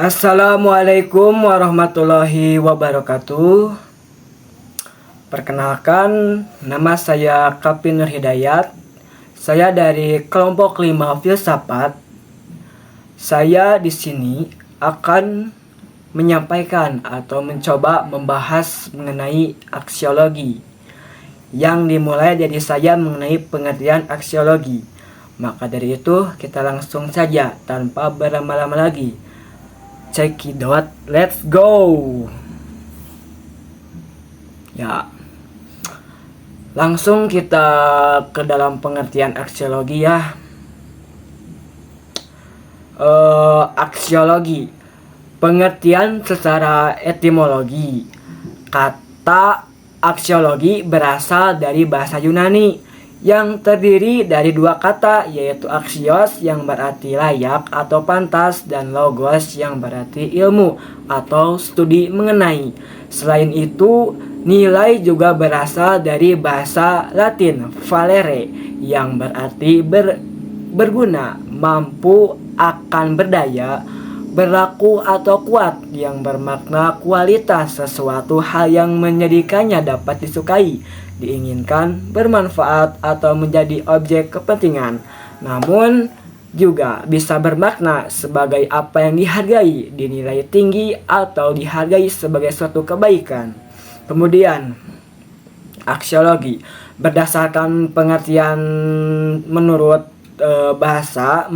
Assalamualaikum warahmatullahi wabarakatuh. Perkenalkan, nama saya Kapin Nur Hidayat. Saya dari kelompok 5 filsafat. Saya di sini akan menyampaikan atau mencoba membahas mengenai aksiologi. Yang dimulai dari saya mengenai pengertian aksiologi. Maka dari itu kita langsung saja tanpa berlama-lama lagi. Cekidot, let's go. Ya, langsung kita ke dalam pengertian aksiologi ya. Aksiologi, pengertian secara etimologi. Kata aksiologi berasal dari bahasa Yunani yang terdiri dari dua kata, yaitu aksios yang berarti layak atau pantas dan logos yang berarti ilmu atau studi mengenai. Selain itu, nilai juga berasal dari bahasa Latin valere yang berarti berguna, mampu, akan berdaya, berlaku atau kuat, yang bermakna kualitas sesuatu hal yang menjadikannya dapat disukai, diinginkan, bermanfaat, atau menjadi objek kepentingan. Namun juga bisa bermakna sebagai apa yang dihargai, dinilai tinggi, atau dihargai sebagai suatu kebaikan. Kemudian aksiologi berdasarkan pengertian menurut bahasa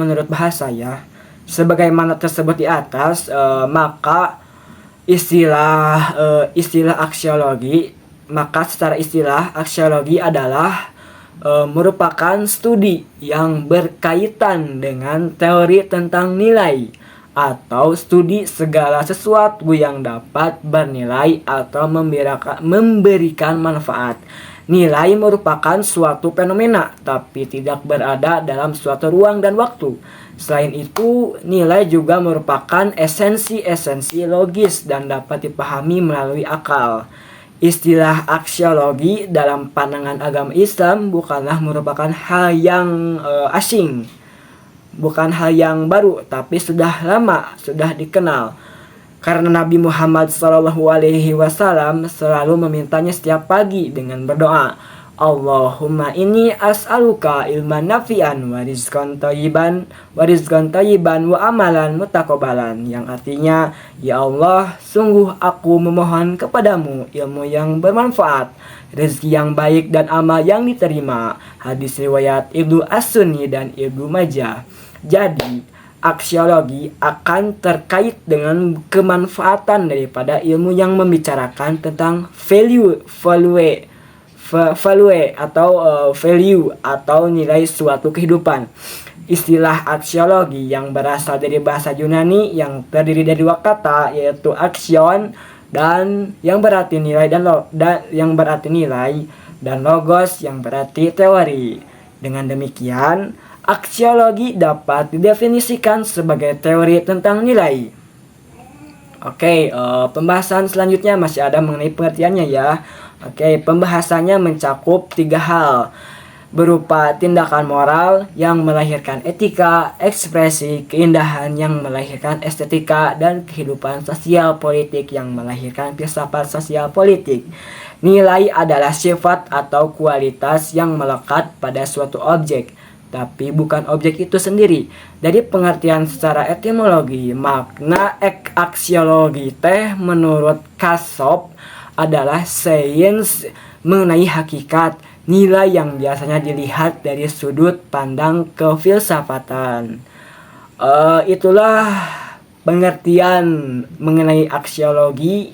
ya, sebagaimana tersebut di atas, maka istilah aksiologi, maka secara istilah aksiologi adalah merupakan studi yang berkaitan dengan teori tentang nilai atau studi segala sesuatu yang dapat bernilai atau memberikan manfaat. Nilai merupakan suatu fenomena tapi tidak berada dalam suatu ruang dan waktu. Selain itu, nilai juga merupakan esensi logis dan dapat dipahami melalui akal. Istilah aksiologi dalam pandangan agama Islam bukanlah merupakan hal yang asing, bukan hal yang baru, tapi sudah lama, sudah dikenal. Karena Nabi Muhammad SAW selalu memintanya setiap pagi dengan berdoa, Allahumma inni as'aluka ilman nafi'an wa rizqan thayyiban wa amalan mutaqabbalan, yang artinya, ya Allah, sungguh aku memohon kepadamu ilmu yang bermanfaat, rezeki yang baik dan amal yang diterima. Hadis riwayat Ibnu As-Sunni dan Ibnu Majah. Jadi aksiologi akan terkait dengan kemanfaatan daripada ilmu yang membicarakan tentang value atau nilai suatu kehidupan. Istilah aksiologi yang berasal dari bahasa Yunani yang terdiri dari dua kata, yaitu aksion dan yang berarti nilai dan logos yang berarti teori. Dengan demikian, aksiologi dapat didefinisikan sebagai teori tentang nilai. Oke, pembahasan selanjutnya masih ada mengenai pengertiannya ya. Oke, pembahasannya mencakup 3 hal, berupa tindakan moral yang melahirkan etika, ekspresi keindahan yang melahirkan estetika, dan kehidupan sosial politik yang melahirkan filsafat sosial politik. Nilai adalah sifat atau kualitas yang melekat pada suatu objek, tapi bukan objek itu sendiri. Dari pengertian secara etimologi, makna aksiologi menurut Kasop adalah sains mengenai hakikat, nilai yang biasanya dilihat dari sudut pandang kefilsafatan. Itulah pengertian mengenai aksiologi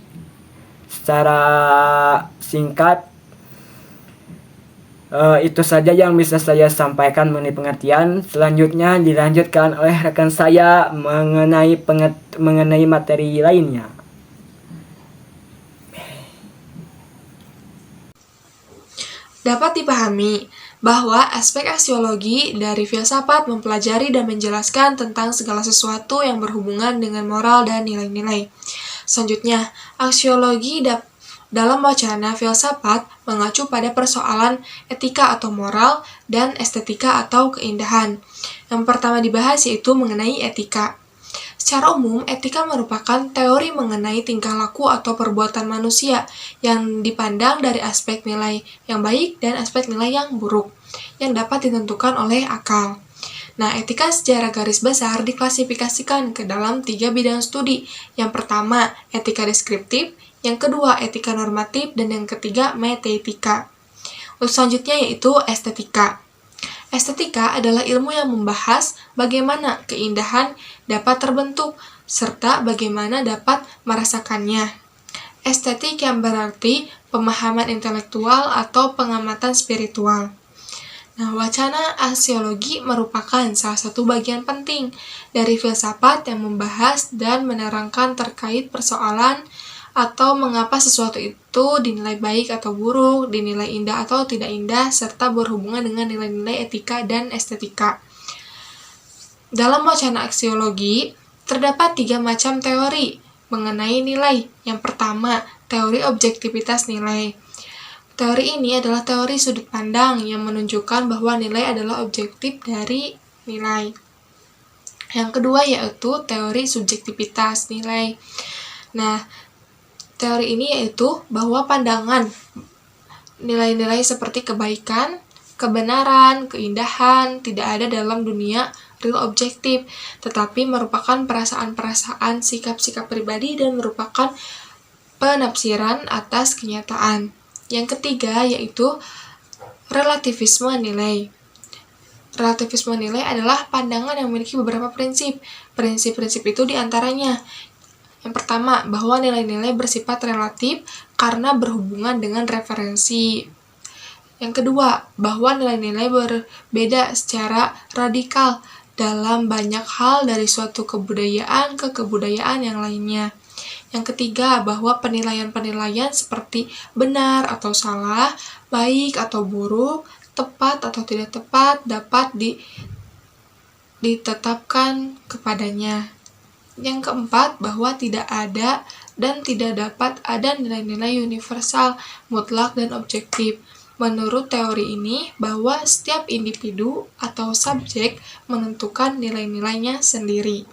secara singkat. Itu saja yang bisa saya sampaikan mengenai pengertian. Selanjutnya dilanjutkan oleh rekan saya mengenai materi lainnya. Dapat dipahami bahwa aspek aksiologi dari filsafat mempelajari dan menjelaskan tentang segala sesuatu yang berhubungan dengan moral dan nilai-nilai. Selanjutnya, aksiologi dalam wacana filsafat mengacu pada persoalan etika atau moral dan estetika atau keindahan. Yang pertama dibahas yaitu mengenai etika. Secara umum, etika merupakan teori mengenai tingkah laku atau perbuatan manusia yang dipandang dari aspek nilai yang baik dan aspek nilai yang buruk, yang dapat ditentukan oleh akal. Nah, etika secara garis besar diklasifikasikan ke dalam 3 bidang studi. Yang pertama, etika deskriptif, yang kedua, etika normatif, dan yang ketiga, metaetika. Untuk selanjutnya yaitu estetika. Estetika adalah ilmu yang membahas bagaimana keindahan dapat terbentuk, serta bagaimana dapat merasakannya. Estetik yang berarti pemahaman intelektual atau pengamatan spiritual. Nah, wacana aksiologi merupakan salah satu bagian penting dari filsafat yang membahas dan menerangkan terkait persoalan atau mengapa sesuatu itu dinilai baik atau buruk, dinilai indah atau tidak indah, serta berhubungan dengan nilai-nilai etika dan estetika. Dalam wacana aksiologi, terdapat 3 macam teori mengenai nilai. Yang pertama, teori objektivitas nilai. Teori ini adalah teori sudut pandang yang menunjukkan bahwa nilai adalah objektif dari nilai. Yang kedua yaitu teori subjektivitas nilai. Nah, teori ini yaitu bahwa pandangan nilai-nilai seperti kebaikan, kebenaran, keindahan tidak ada dalam dunia real objektif, tetapi merupakan perasaan-perasaan, sikap-sikap pribadi dan merupakan penafsiran atas kenyataan. Yang ketiga yaitu relativisme nilai. Relativisme nilai adalah pandangan yang memiliki beberapa prinsip. Prinsip-prinsip itu diantaranya: yang pertama, bahwa nilai-nilai bersifat relatif karena berhubungan dengan referensi. Yang kedua, bahwa nilai-nilai berbeda secara radikal dalam banyak hal dari suatu kebudayaan ke kebudayaan yang lainnya. Yang ketiga, bahwa penilaian-penilaian seperti benar atau salah, baik atau buruk, tepat atau tidak tepat dapat ditetapkan kepadanya. Yang keempat, bahwa tidak ada dan tidak dapat ada nilai-nilai universal, mutlak, dan objektif. Menurut teori ini, bahwa setiap individu atau subjek menentukan nilai-nilainya sendiri.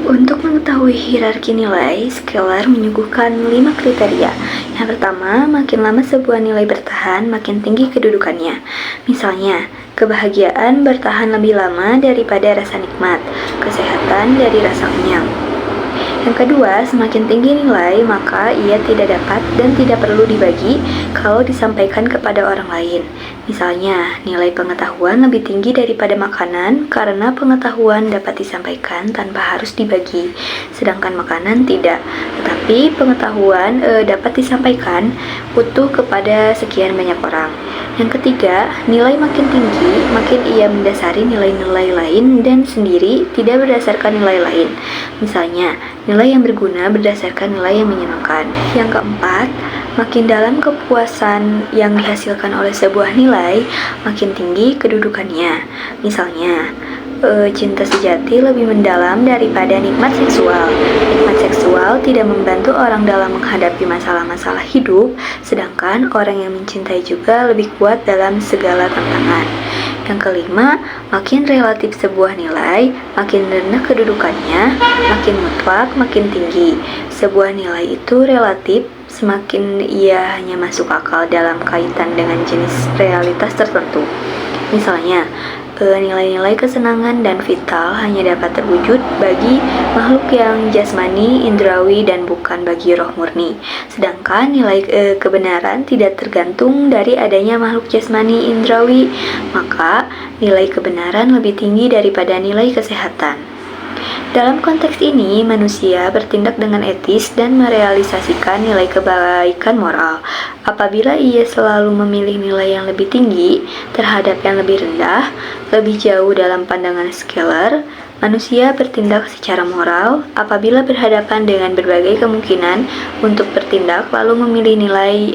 Untuk mengetahui hierarki nilai, Scalar menyuguhkan 5 kriteria. Yang pertama, makin lama sebuah nilai bertahan, makin tinggi kedudukannya. Misalnya, kebahagiaan bertahan lebih lama daripada rasa nikmat, kesehatan dari rasa kenyang. Yang kedua, semakin tinggi nilai, maka ia tidak dapat dan tidak perlu dibagi kalau disampaikan kepada orang lain. Misalnya, nilai pengetahuan lebih tinggi daripada makanan karena pengetahuan dapat disampaikan tanpa harus dibagi, sedangkan makanan tidak. Tetapi pengetahuan dapat disampaikan utuh kepada sekian banyak orang. Yang ketiga, nilai makin tinggi, makin ia mendasari nilai-nilai lain dan sendiri tidak berdasarkan nilai lain. Misalnya, nilai yang berguna berdasarkan nilai yang menyenangkan. Yang keempat, makin dalam kepuasan yang dihasilkan oleh sebuah nilai, makin tinggi kedudukannya. Misalnya, cinta sejati lebih mendalam daripada nikmat seksual. Nikmat seksual tidak membantu orang dalam menghadapi masalah-masalah hidup, sedangkan orang yang mencintai juga lebih kuat dalam segala tantangan. Yang kelima, makin relatif sebuah nilai, makin rendah kedudukannya, makin mutlak, makin tinggi. Sebuah nilai itu relatif semakin ia hanya masuk akal dalam kaitan dengan jenis realitas tertentu. Misalnya, nilai-nilai kesenangan dan vital hanya dapat terwujud bagi makhluk yang jasmani, indrawi, dan bukan bagi roh murni. Sedangkan nilai kebenaran tidak tergantung dari adanya makhluk jasmani, indrawi, maka nilai kebenaran lebih tinggi daripada nilai kesehatan. Dalam konteks ini, manusia bertindak dengan etis dan merealisasikan nilai kebaikan moral. Apabila ia selalu memilih nilai yang lebih tinggi terhadap yang lebih rendah, lebih jauh dalam pandangan Scalar, manusia bertindak secara moral apabila berhadapan dengan berbagai kemungkinan untuk bertindak lalu memilih nilai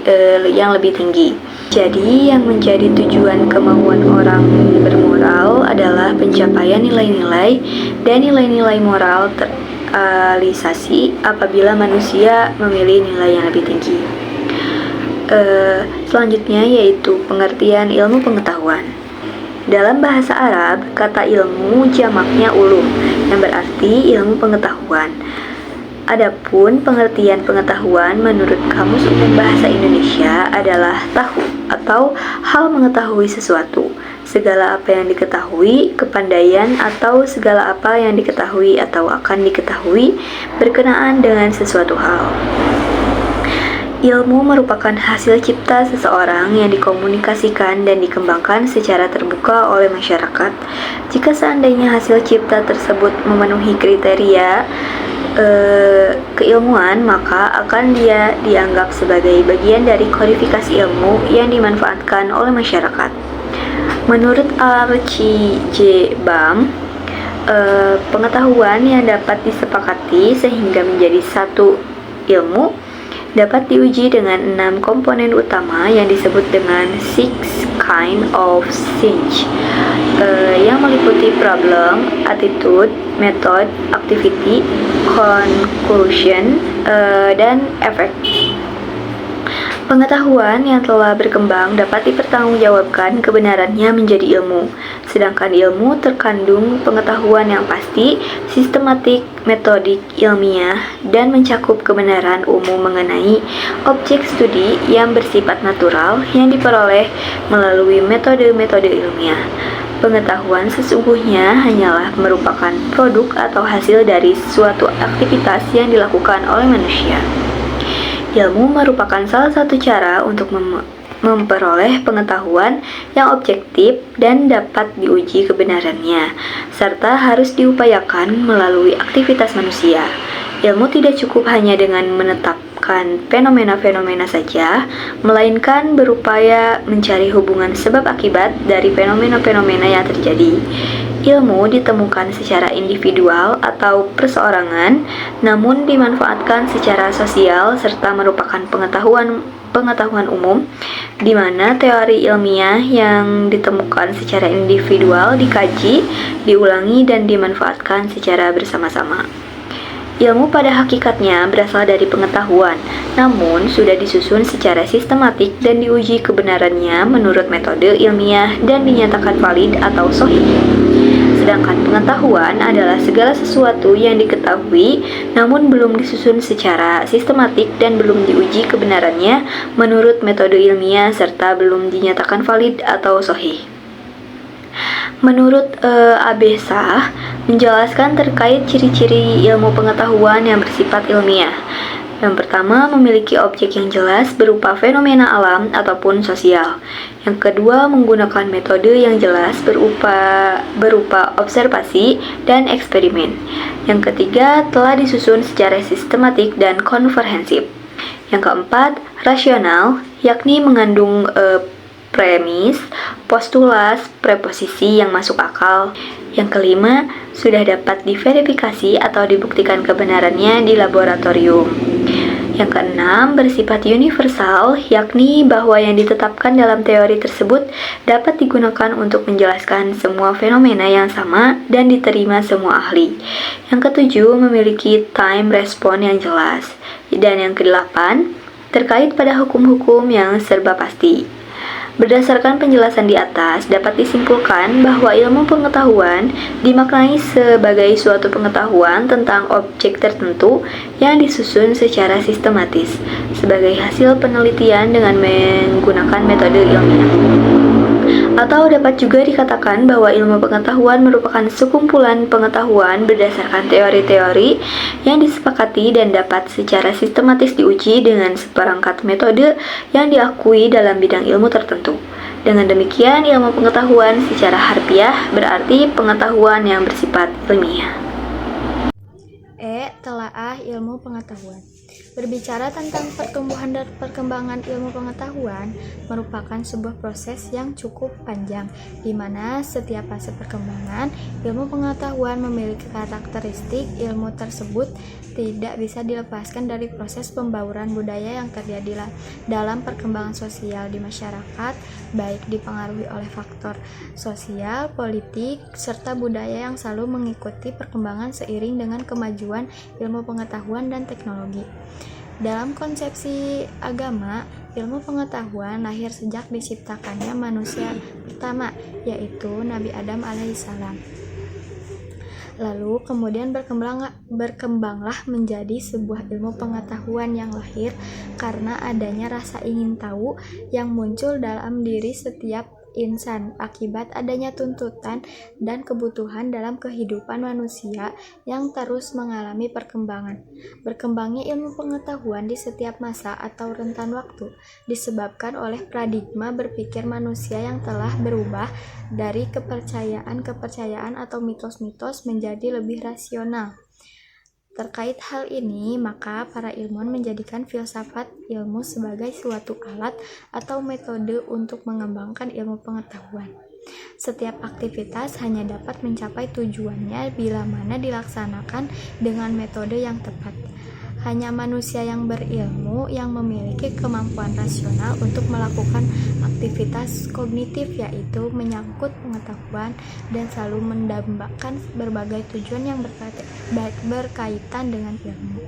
yang lebih tinggi. Jadi, yang menjadi tujuan kemauan orang bermoral adalah pencapaian nilai-nilai dan nilai-nilai moral terrealisasi apabila manusia memilih nilai yang lebih tinggi. Selanjutnya yaitu pengertian ilmu pengetahuan. Dalam bahasa Arab, kata ilmu jamaknya ulum, yang berarti ilmu pengetahuan. Adapun pengertian pengetahuan menurut Kamus Umum Bahasa Indonesia adalah tahu atau hal mengetahui sesuatu, segala apa yang diketahui, kepandaian atau segala apa yang diketahui atau akan diketahui berkenaan dengan sesuatu hal. Ilmu merupakan hasil cipta seseorang yang dikomunikasikan dan dikembangkan secara terbuka oleh masyarakat. Jika seandainya hasil cipta tersebut memenuhi kriteria keilmuan, maka akan dia dianggap sebagai bagian dari kodifikasi ilmu yang dimanfaatkan oleh masyarakat. Menurut Archie J. Bam, pengetahuan yang dapat disepakati sehingga menjadi satu ilmu dapat diuji dengan 6 komponen utama yang disebut dengan six kind of science, yang meliputi problem, attitude, method, activity, conclusion, dan effect. Pengetahuan yang telah berkembang dapat dipertanggungjawabkan kebenarannya menjadi ilmu, sedangkan ilmu terkandung pengetahuan yang pasti, sistematik, metodik, ilmiah, dan mencakup kebenaran umum mengenai objek studi yang bersifat natural yang diperoleh melalui metode-metode ilmiah. Pengetahuan sesungguhnya hanyalah merupakan produk atau hasil dari suatu aktivitas yang dilakukan oleh manusia. Ilmu merupakan salah satu cara untuk memperoleh pengetahuan yang objektif dan dapat diuji kebenarannya, serta harus diupayakan melalui aktivitas manusia. Ilmu tidak cukup hanya dengan menetapkan fenomena-fenomena saja, melainkan berupaya mencari hubungan sebab akibat dari fenomena-fenomena yang terjadi. Ilmu ditemukan secara individual atau perseorangan, namun dimanfaatkan secara sosial serta merupakan pengetahuan umum, di mana teori ilmiah yang ditemukan secara individual dikaji, diulangi, dan dimanfaatkan secara bersama-sama. Ilmu pada hakikatnya berasal dari pengetahuan, namun sudah disusun secara sistematik dan diuji kebenarannya menurut metode ilmiah dan dinyatakan valid atau sahih. Sedangkan pengetahuan adalah segala sesuatu yang diketahui namun belum disusun secara sistematik dan belum diuji kebenarannya menurut metode ilmiah serta belum dinyatakan valid atau sahih. Menurut Abesah menjelaskan terkait ciri-ciri ilmu pengetahuan yang bersifat ilmiah. Yang pertama, memiliki objek yang jelas berupa fenomena alam ataupun sosial. Yang kedua, menggunakan metode yang jelas berupa observasi dan eksperimen. Yang ketiga, telah disusun secara sistematik dan komprehensif. Yang keempat, rasional, yakni mengandung premis, postulas, preposisi yang masuk akal. Yang kelima, sudah dapat diverifikasi atau dibuktikan kebenarannya di laboratorium. Yang keenam, bersifat universal, yakni bahwa yang ditetapkan dalam teori tersebut dapat digunakan untuk menjelaskan semua fenomena yang sama dan diterima semua ahli. Yang ketujuh, memiliki time response yang jelas. Dan yang kedelapan, terkait pada hukum-hukum yang serba pasti. Berdasarkan penjelasan di atas, dapat disimpulkan bahwa ilmu pengetahuan dimaknai sebagai suatu pengetahuan tentang objek tertentu yang disusun secara sistematis, sebagai hasil penelitian dengan menggunakan metode ilmiah. Atau dapat juga dikatakan bahwa ilmu pengetahuan merupakan sekumpulan pengetahuan berdasarkan teori-teori yang disepakati dan dapat secara sistematis diuji dengan seperangkat metode yang diakui dalam bidang ilmu tertentu. Dengan demikian, ilmu pengetahuan secara harfiah berarti pengetahuan yang bersifat ilmiah. Telaah ilmu pengetahuan. Berbicara tentang pertumbuhan dan perkembangan ilmu pengetahuan merupakan sebuah proses yang cukup panjang, di mana setiap fase perkembangan ilmu pengetahuan memiliki karakteristik. Ilmu tersebut tidak bisa dilepaskan dari proses pembauran budaya yang terjadi dalam perkembangan sosial di masyarakat, baik dipengaruhi oleh faktor sosial, politik, serta budaya yang selalu mengikuti perkembangan seiring dengan kemajuan ilmu pengetahuan dan teknologi. Dalam konsepsi agama, Ilmu pengetahuan lahir sejak diciptakannya manusia pertama, yaitu Nabi Adam alaihissalam. Lalu kemudian berkembanglah menjadi sebuah ilmu pengetahuan yang lahir karena adanya rasa ingin tahu yang muncul dalam diri setiap insan akibat adanya tuntutan dan kebutuhan dalam kehidupan manusia yang terus mengalami perkembangan. Berkembangnya ilmu pengetahuan di setiap masa atau rentan waktu disebabkan oleh paradigma berpikir manusia yang telah berubah dari kepercayaan atau mitos-mitos menjadi lebih rasional. Terkait hal ini, maka para ilmuwan menjadikan filsafat ilmu sebagai suatu alat atau metode untuk mengembangkan ilmu pengetahuan. Setiap aktivitas hanya dapat mencapai tujuannya bila mana dilaksanakan dengan metode yang tepat. Hanya manusia yang berilmu yang memiliki kemampuan rasional untuk melakukan aktivitas kognitif, yaitu menyangkut pengetahuan dan selalu mendambakan berbagai tujuan yang berkaitan dengan ilmu.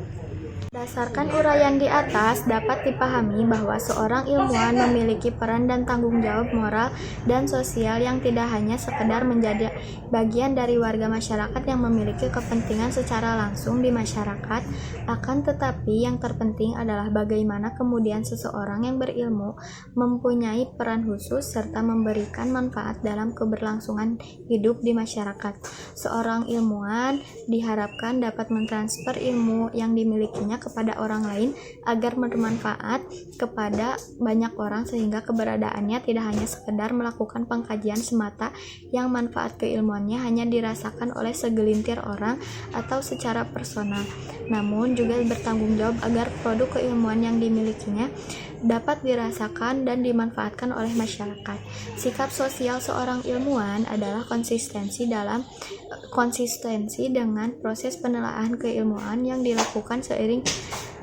Berdasarkan uraian di atas, dapat dipahami bahwa seorang ilmuwan memiliki peran dan tanggung jawab moral dan sosial yang tidak hanya sekedar menjadi bagian dari warga masyarakat yang memiliki kepentingan secara langsung di masyarakat, akan tetapi yang terpenting adalah bagaimana kemudian seseorang yang berilmu mempunyai peran khusus serta memberikan manfaat dalam keberlangsungan hidup di masyarakat. Seorang ilmuwan diharapkan dapat mentransfer ilmu yang dimilikinya kepada orang lain agar bermanfaat kepada banyak orang sehingga keberadaannya tidak hanya sekedar melakukan pengkajian semata yang manfaat keilmuannya hanya dirasakan oleh segelintir orang atau secara personal, namun juga bertanggung jawab agar produk keilmuan yang dimilikinya dapat dirasakan dan dimanfaatkan oleh masyarakat. Sikap sosial seorang ilmuwan adalah konsistensi dengan proses penelaahan keilmuan yang dilakukan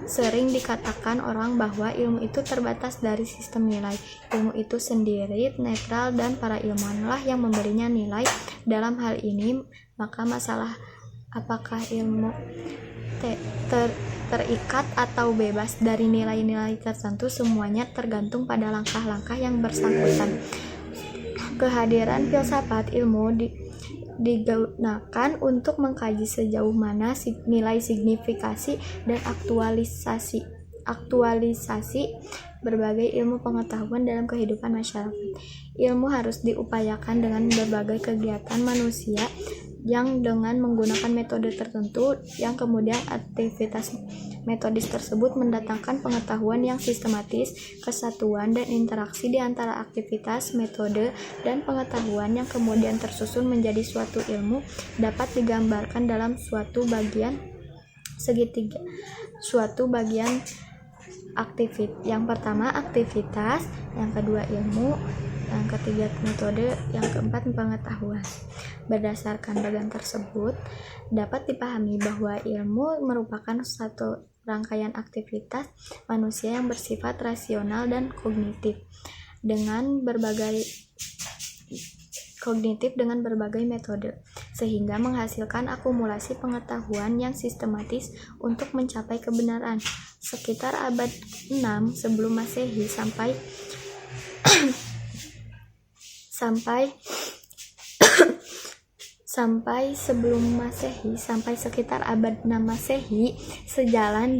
sering dikatakan orang bahwa ilmu itu terbatas dari sistem nilai. Ilmu itu sendiri netral dan para ilmuwanlah yang memberinya nilai. Dalam hal ini, maka masalah apakah ilmu terikat atau bebas dari nilai-nilai tertentu semuanya tergantung pada langkah-langkah yang bersangkutan. Kehadiran filsafat ilmu digunakan untuk mengkaji sejauh mana nilai signifikasi dan aktualisasi berbagai ilmu pengetahuan dalam kehidupan masyarakat. Ilmu harus diupayakan dengan berbagai kegiatan manusia yang dengan menggunakan metode tertentu yang kemudian aktivitas metodis tersebut mendatangkan pengetahuan yang sistematis, kesatuan dan interaksi di antara aktivitas, metode, dan pengetahuan yang kemudian tersusun menjadi suatu ilmu dapat digambarkan dalam suatu bagian segitiga, suatu bagian yang pertama aktivitas, yang kedua ilmu, yang ketiga metode, yang keempat pengetahuan. Berdasarkan bagian tersebut, dapat dipahami bahwa ilmu merupakan satu rangkaian aktivitas manusia yang bersifat rasional dan kognitif dengan berbagai metode, sehingga menghasilkan akumulasi pengetahuan yang sistematis untuk mencapai kebenaran. Sekitar abad 6 sebelum Masehi sampai sekitar abad 6 Masehi, sejalan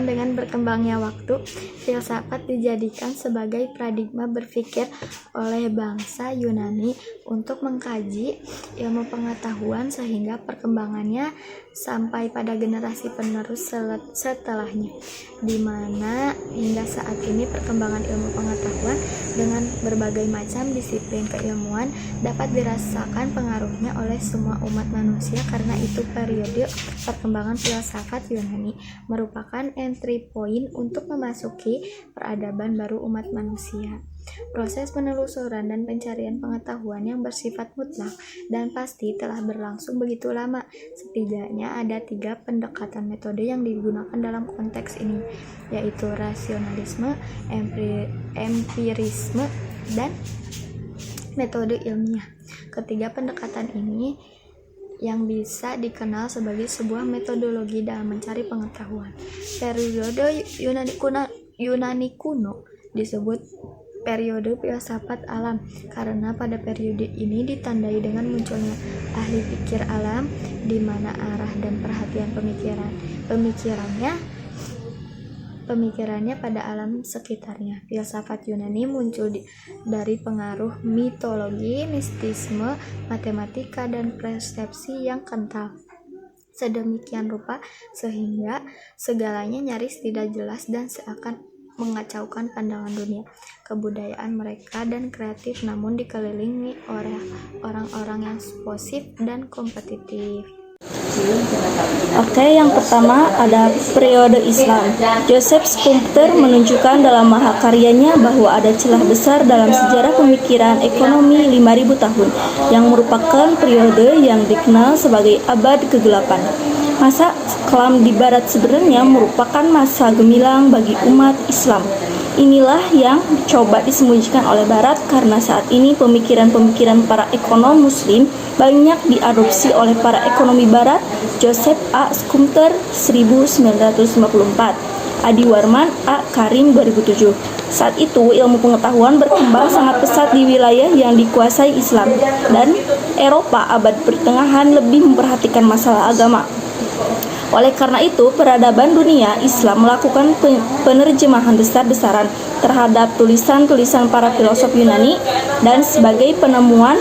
dengan berkembangnya waktu, filsafat dijadikan sebagai paradigma berpikir oleh bangsa Yunani untuk mengkaji ilmu pengetahuan sehingga perkembangannya sampai pada generasi penerus setelahnya, di mana hingga saat ini perkembangan ilmu pengetahuan dengan berbagai macam disiplin keilmuan dapat dirasakan pengaruhnya oleh semua umat manusia. Karena itu periode perkembangan filsafat Yunani merupakan entry point untuk memasuki peradaban baru umat manusia. Proses penelusuran dan pencarian pengetahuan yang bersifat mutlak dan pasti telah berlangsung begitu lama. Setidaknya ada 3 pendekatan metode yang digunakan dalam konteks ini, yaitu rasionalisme, empirisme, dan metode ilmiah. Ketiga pendekatan ini yang bisa dikenal sebagai sebuah metodologi dalam mencari pengetahuan. Periode Yunani kuno disebut periode filsafat alam karena pada periode ini ditandai dengan munculnya ahli pikir alam di mana arah dan perhatian pemikirannya pada alam sekitarnya. Filsafat Yunani muncul dari pengaruh mitologi, mistisme, matematika, dan persepsi yang kental. Sedemikian rupa sehingga segalanya nyaris tidak jelas dan seakan mengacaukan pandangan dunia, kebudayaan mereka dan kreatif, namun dikelilingi oleh orang-orang yang posif dan kompetitif. Oke, yang pertama ada periode Islam. Joseph Schumpeter menunjukkan dalam mahakaryanya bahwa ada celah besar dalam sejarah pemikiran ekonomi 5000 tahun, yang merupakan periode yang dikenal sebagai abad kegelapan. Masa kelam di barat sebenarnya merupakan masa gemilang bagi umat Islam. Inilah yang coba disembunyikan oleh barat karena saat ini pemikiran-pemikiran para ekonom muslim banyak diadopsi oleh para ekonomi barat. Joseph A. Schumpeter 1954, Adi Warman A. Karim 2007. Saat itu ilmu pengetahuan berkembang sangat pesat di wilayah yang dikuasai Islam, dan Eropa abad pertengahan lebih memperhatikan masalah agama. Oleh karena itu, peradaban dunia Islam melakukan penerjemahan besar-besaran terhadap tulisan-tulisan para filosof Yunani dan sebagai penemuan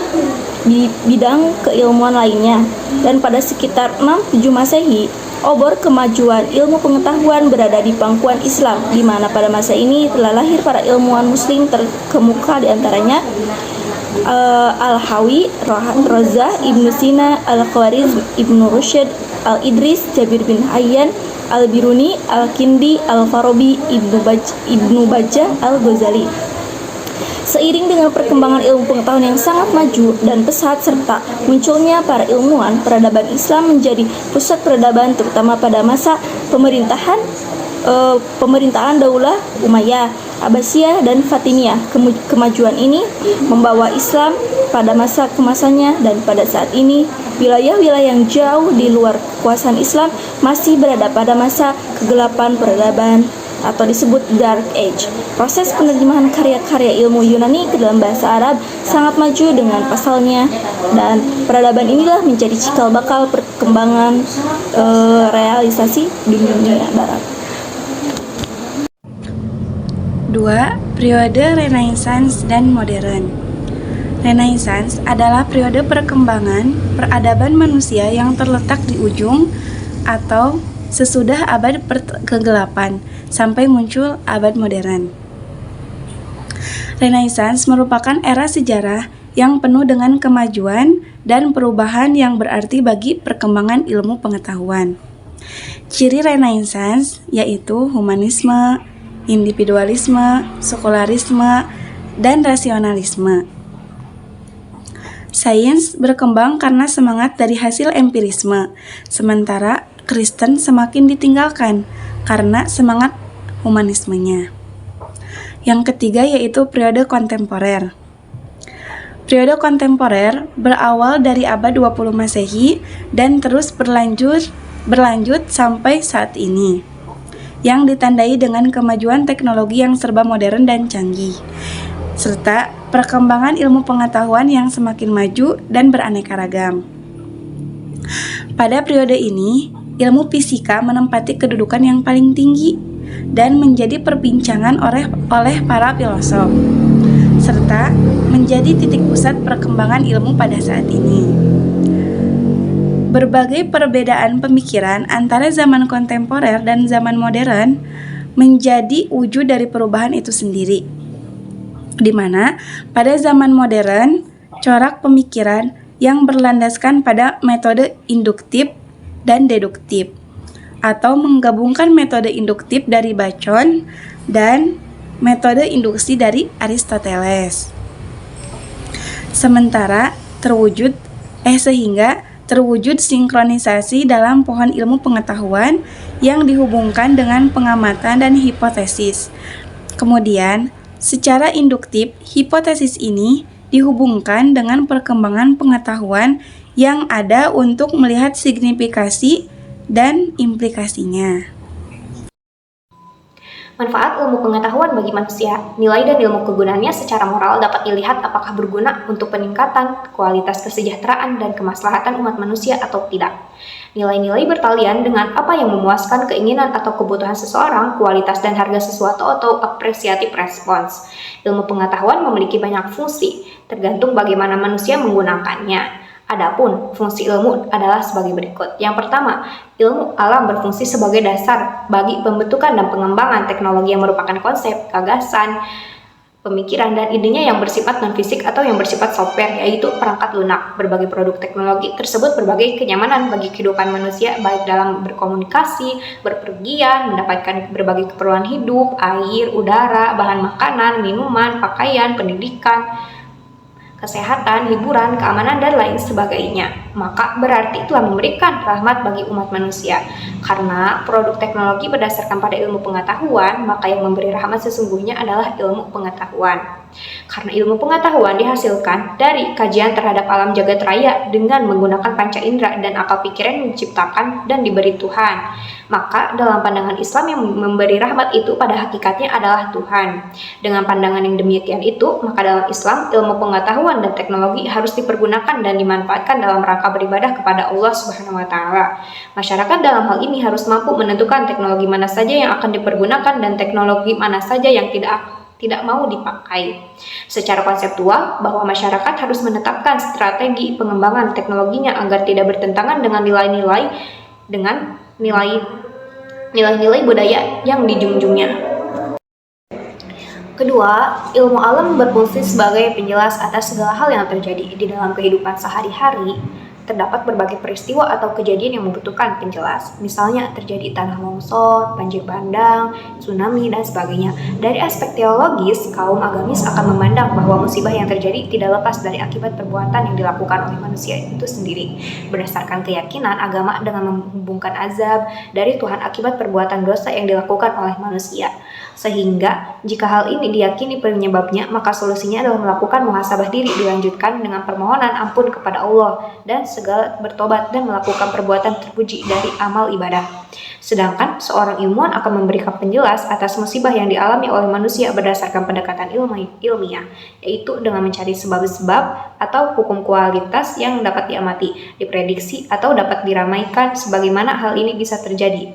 di bidang keilmuan lainnya. Dan pada sekitar 6-7 Masehi, obor kemajuan ilmu pengetahuan berada di pangkuan Islam, di mana pada masa ini telah lahir para ilmuwan muslim terkemuka, di antaranya Al-Hawi, Raza, Ibnu Sina, Al-Khwarizm, Ibnu Rushd, Al-Idris, Jabir bin Hayyan, Al-Biruni, Al-Kindi, Al-Farabi, Ibnu Bajjah, Al-Ghazali. Seiring dengan perkembangan ilmu pengetahuan yang sangat maju dan pesat serta munculnya para ilmuwan, peradaban Islam menjadi pusat peradaban terutama pada masa pemerintahan Daulah Umayyah, Abbasiyah, dan Fatimiyah. Kemajuan ini membawa Islam pada masa kemasannya, dan pada saat ini wilayah-wilayah yang jauh di luar kekuasaan Islam masih berada pada masa kegelapan peradaban atau disebut Dark Age. Proses penerjemahan karya-karya ilmu Yunani ke dalam bahasa Arab sangat maju dengan pasalnya, dan peradaban inilah menjadi cikal bakal perkembangan realisasi di dunia barat. 2. Periode Renaissance dan Modern. Renaissance adalah periode perkembangan peradaban manusia yang terletak di ujung atau sesudah abad kegelapan sampai muncul abad modern. Renaissance merupakan era sejarah yang penuh dengan kemajuan dan perubahan yang berarti bagi perkembangan ilmu pengetahuan. Ciri Renaissance yaitu humanisme, individualisme, sekularisme, dan rasionalisme. Sains berkembang karena semangat dari hasil empirisme, sementara Kristen semakin ditinggalkan karena semangat humanismenya. Yang ketiga yaitu periode kontemporer. Periode kontemporer berawal dari abad 20 Masehi dan terus berlanjut sampai saat ini, yang ditandai dengan kemajuan teknologi yang serba modern dan canggih, serta perkembangan ilmu pengetahuan yang semakin maju dan beraneka ragam. Pada periode ini, ilmu fisika menempati kedudukan yang paling tinggi dan menjadi perbincangan oleh para filosof, serta menjadi titik pusat perkembangan ilmu pada saat ini. Berbagai perbedaan pemikiran antara zaman kontemporer dan zaman modern menjadi wujud dari perubahan itu sendiri, di mana pada zaman modern corak pemikiran yang berlandaskan pada metode induktif dan deduktif, atau menggabungkan metode induktif dari Bacon dan metode induksi dari Aristoteles. Sehingga terwujud sinkronisasi dalam pohon ilmu pengetahuan yang dihubungkan dengan pengamatan dan hipotesis. Kemudian, secara induktif, hipotesis ini dihubungkan dengan perkembangan pengetahuan yang ada untuk melihat signifikasi dan implikasinya. Manfaat ilmu pengetahuan bagi manusia, nilai dan ilmu kegunaannya secara moral dapat dilihat apakah berguna untuk peningkatan kualitas kesejahteraan dan kemaslahatan umat manusia atau tidak. Nilai-nilai bertalian dengan apa yang memuaskan keinginan atau kebutuhan seseorang, kualitas dan harga sesuatu atau appreciative response. Ilmu pengetahuan memiliki banyak fungsi, tergantung bagaimana manusia menggunakannya. Adapun fungsi ilmu adalah sebagai berikut. Yang pertama, ilmu alam berfungsi sebagai dasar bagi pembentukan dan pengembangan teknologi yang merupakan konsep, gagasan, pemikiran, dan idenya yang bersifat non-fisik atau yang bersifat software, yaitu perangkat lunak. Berbagai produk teknologi tersebut berbagai kenyamanan bagi kehidupan manusia, baik dalam berkomunikasi, berpergian, mendapatkan berbagai keperluan hidup, air, udara, bahan makanan, minuman, pakaian, pendidikan, kesehatan, hiburan, keamanan, dan lain sebagainya. Maka berarti telah memberikan rahmat bagi umat manusia. Karena produk teknologi berdasarkan pada ilmu pengetahuan, maka yang memberi rahmat sesungguhnya adalah ilmu pengetahuan. Karena ilmu pengetahuan dihasilkan dari kajian terhadap alam jagat raya dengan menggunakan panca indera dan akal pikiran yang diciptakan dan diberi Tuhan. Maka dalam pandangan Islam yang memberi rahmat itu pada hakikatnya adalah Tuhan. Dengan pandangan yang demikian itu, maka dalam Islam ilmu pengetahuan dan teknologi harus dipergunakan dan dimanfaatkan dalam rangka beribadah kepada Allah Subhanahu wa taala. Masyarakat dalam hal ini harus mampu menentukan teknologi mana saja yang akan dipergunakan dan teknologi mana saja yang tidak mau dipakai. Secara konseptual, bahwa masyarakat harus menetapkan strategi pengembangan teknologinya agar tidak bertentangan dengan nilai-nilai budaya yang dijunjungnya. Kedua, ilmu alam berfungsi sebagai penjelas atas segala hal yang terjadi di dalam kehidupan sehari-hari. Terdapat berbagai peristiwa atau kejadian yang membutuhkan penjelas. Misalnya terjadi tanah longsor, banjir bandang, tsunami, dan sebagainya. Dari aspek teologis, kaum agamis akan memandang bahwa musibah yang terjadi tidak lepas dari akibat perbuatan yang dilakukan oleh manusia itu sendiri. Berdasarkan keyakinan agama dengan menghubungkan azab dari Tuhan akibat perbuatan dosa yang dilakukan oleh manusia. Sehingga jika hal ini diyakini penyebabnya, maka solusinya adalah melakukan muhasabah diri, dilanjutkan dengan permohonan ampun kepada Allah dan segala bertobat dan melakukan perbuatan terpuji dari amal ibadah. Sedangkan seorang ilmuwan akan memberikan penjelas atas musibah yang dialami oleh manusia berdasarkan pendekatan ilmiah, yaitu dengan mencari sebab-sebab atau hukum kualitas yang dapat diamati, diprediksi, atau dapat diramaikan sebagaimana hal ini bisa terjadi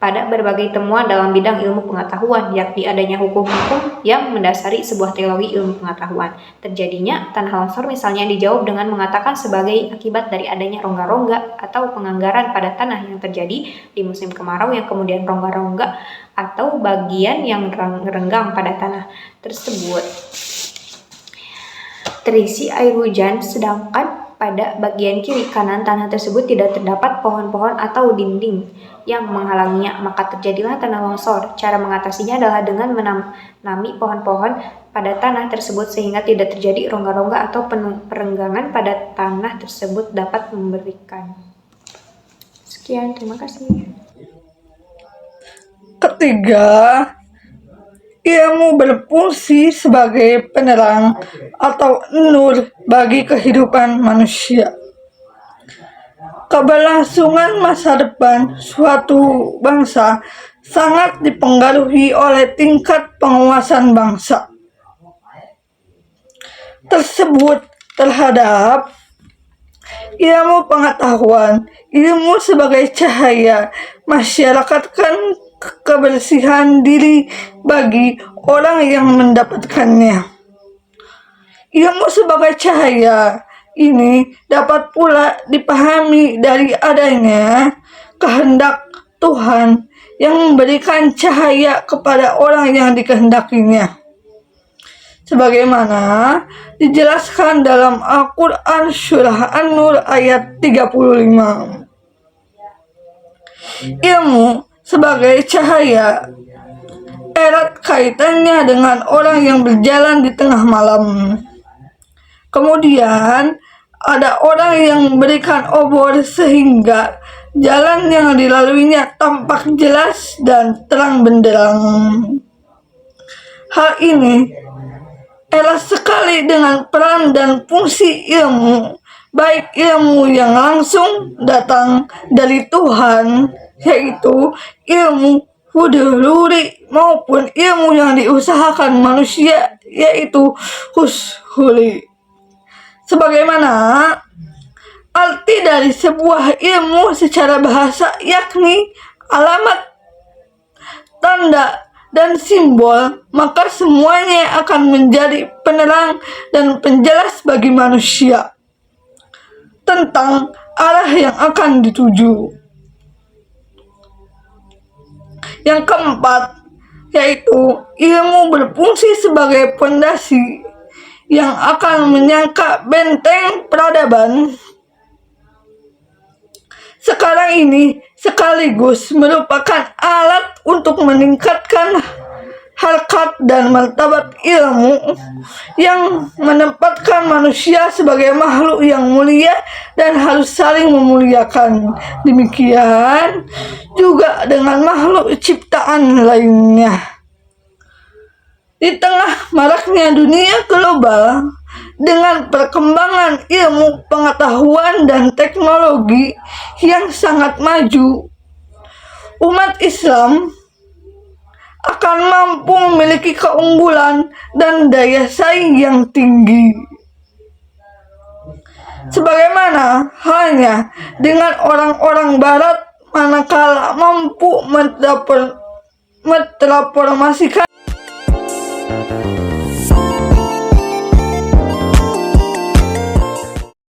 pada berbagai temuan dalam bidang ilmu pengetahuan, yakni adanya hukum-hukum yang mendasari sebuah teologi ilmu pengetahuan. Terjadinya tanah longsor misalnya dijawab dengan mengatakan sebagai akibat dari adanya rongga-rongga atau penganggaran pada tanah yang terjadi di musim kemarau yang kemudian rongga-rongga atau bagian yang renggang pada tanah tersebut terisi air hujan, sedangkan pada bagian kiri kanan tanah tersebut tidak terdapat pohon-pohon atau dinding yang menghalanginya, maka terjadilah tanah longsor. Cara mengatasinya adalah dengan menanami pohon-pohon pada tanah tersebut sehingga tidak terjadi rongga-rongga atau perenggangan pada tanah tersebut dapat memberikan. Sekian, terima kasih. Ketiga, ilmu berfungsi sebagai penerang atau nur bagi kehidupan manusia. Keberlangsungan masa depan suatu bangsa sangat dipengaruhi oleh tingkat penguasaan bangsa tersebut terhadap ilmu pengetahuan. Ilmu sebagai cahaya masyarakatkan kebersihan diri bagi orang yang mendapatkannya. Ilmu sebagai cahaya ini dapat pula dipahami dari adanya kehendak Tuhan yang memberikan cahaya kepada orang yang dikehendakinya. Sebagaimana dijelaskan dalam Al-Quran Surah An-Nur ayat 35. Ilmu sebagai cahaya erat kaitannya dengan orang yang berjalan di tengah malam. Kemudian ada orang yang memberikan obor sehingga jalan yang dilaluinya tampak jelas dan terang benderang. Hal ini erat sekali dengan peran dan fungsi ilmu baik ilmu yang langsung datang dari Tuhan, yaitu ilmu hudhuri, maupun ilmu yang diusahakan manusia, yaitu hushuli. Sebagaimana arti dari sebuah ilmu secara bahasa, yakni alamat, tanda, dan simbol, maka semuanya akan menjadi penerang dan penjelas bagi manusia tentang arah yang akan dituju. Yang keempat, yaitu ilmu berfungsi sebagai pondasi yang akan menyangka benteng peradaban sekarang ini, sekaligus merupakan alat untuk meningkatkan harkat dan martabat ilmu yang menempatkan manusia sebagai makhluk yang mulia dan harus saling memuliakan. Demikian juga dengan makhluk ciptaan lainnya. Di tengah maraknya dunia global dengan perkembangan ilmu pengetahuan dan teknologi yang sangat maju, umat Islam akan mampu memiliki keunggulan dan daya saing yang tinggi. Sebagaimana halnya dengan orang-orang Barat manakala mampu mentransformasikan